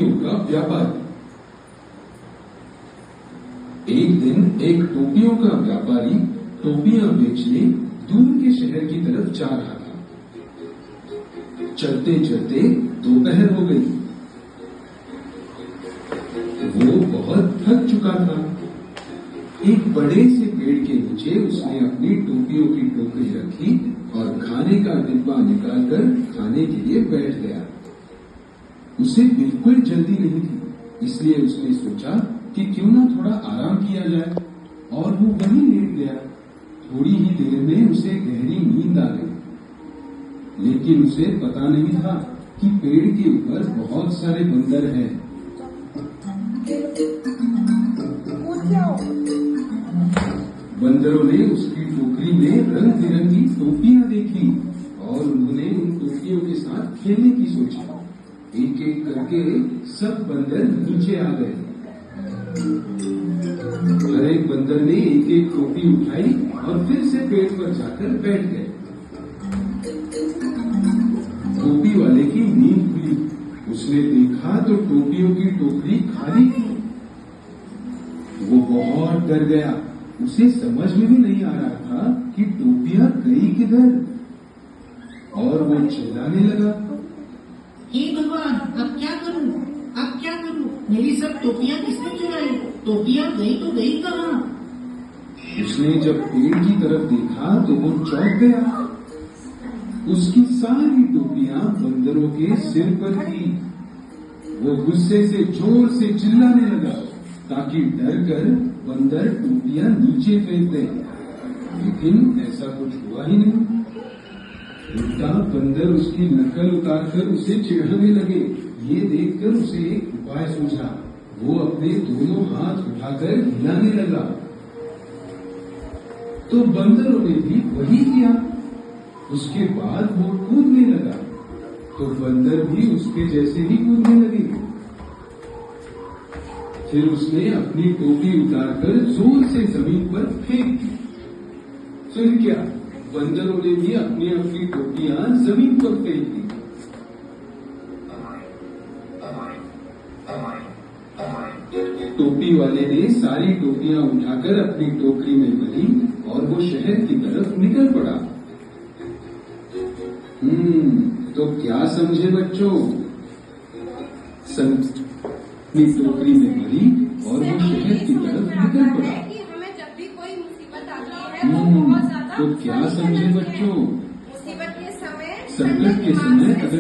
का व्यापार। एक दिन एक टोपियों का व्यापारी टोपियां बेचने दूर के शहर की तरफ जा रहा था। चलते चलते दोपहर हो गई। वो बहुत थक चुका था। एक बड़े से पेड़ के नीचे उसने अपनी टोपियों की टोकरी रखी और खाने का डिब्बा निकालकर खाने के लिए बैठ गया। उसे बिल्कुल जल्दी नहीं थी, इसलिए उसने सोचा कि क्यों ना थोड़ा आराम किया जाए, और वो वहीं लेट गया। थोड़ी ही देर में उसे गहरी नींद आ गई, लेकिन उसे पता नहीं था कि पेड़ के ऊपर बहुत सारे बंदर हैं। बंदरों ने उसकी टोकरी में रंग बिरंगी टोपियां देखी और उन्होंने उन टोपियों के साथ खेलने की सोची। एक एक करके सब बंदर नीचे आ गए। हर एक बंदर ने एक एक टोपी उठाई और फिर से पेड़ पर जाकर बैठ गए। टोपी वाले की नींद खुली। उसने देखा तो टोपियों की टोकरी खाली थी। वो बहुत डर गया। उसे समझ में भी नहीं आ रहा था कि टोपियां गई किधर, और वो चिल्लाने लगा, हे भगवान, अब क्या करूं? अब क्या करूं? मेरी सब टोपियां किसने चुराई? टोपियां गई तो गई कहाँ? उसने जब पेड़ की तरफ देखा तो वो चौंक गया। उसकी सारी टोपियां बंदरों के सिर पर थी। वो गुस्से से जोर से चिल्लाने लगा ताकि डर कर बंदर टोपियां नीचे फेंक दें, लेकिन ऐसा कुछ हुआ ही नहीं। उल्टा बंदर उसकी नकल उतारकर उसे चिढ़ाने लगे। ये देखकर उसे एक उपाय सूझा। वो अपने दोनों हाथ उठाकर हिलाने लगा, तो बंदरों ने भी वही किया। उसके बाद वो कूदने लगा, तो बंदर भी उसके जैसे ही कूदने लगे। फिर उसने अपनी टोपी उतारकर जोर से जमीन पर फेंक दी। फिर क्या, बंदरों ने भी अपनी अपनी टोपियां जमीन पर फेंक दी। टोपी वाले ने सारी टोपियां उठाकर अपनी टोकरी में भरी और वो शहर की तरफ निकल पड़ा। तो क्या समझे बच्चों? अपनी टोकरी में भरी और वो शहर की तरफ निकल पड़ा। हमें जब भी कोई मुसीबत आती है तो बहुत ज्यादा तो क्या समझे बच्चों? मुसीबत के समय संकट के समय अगर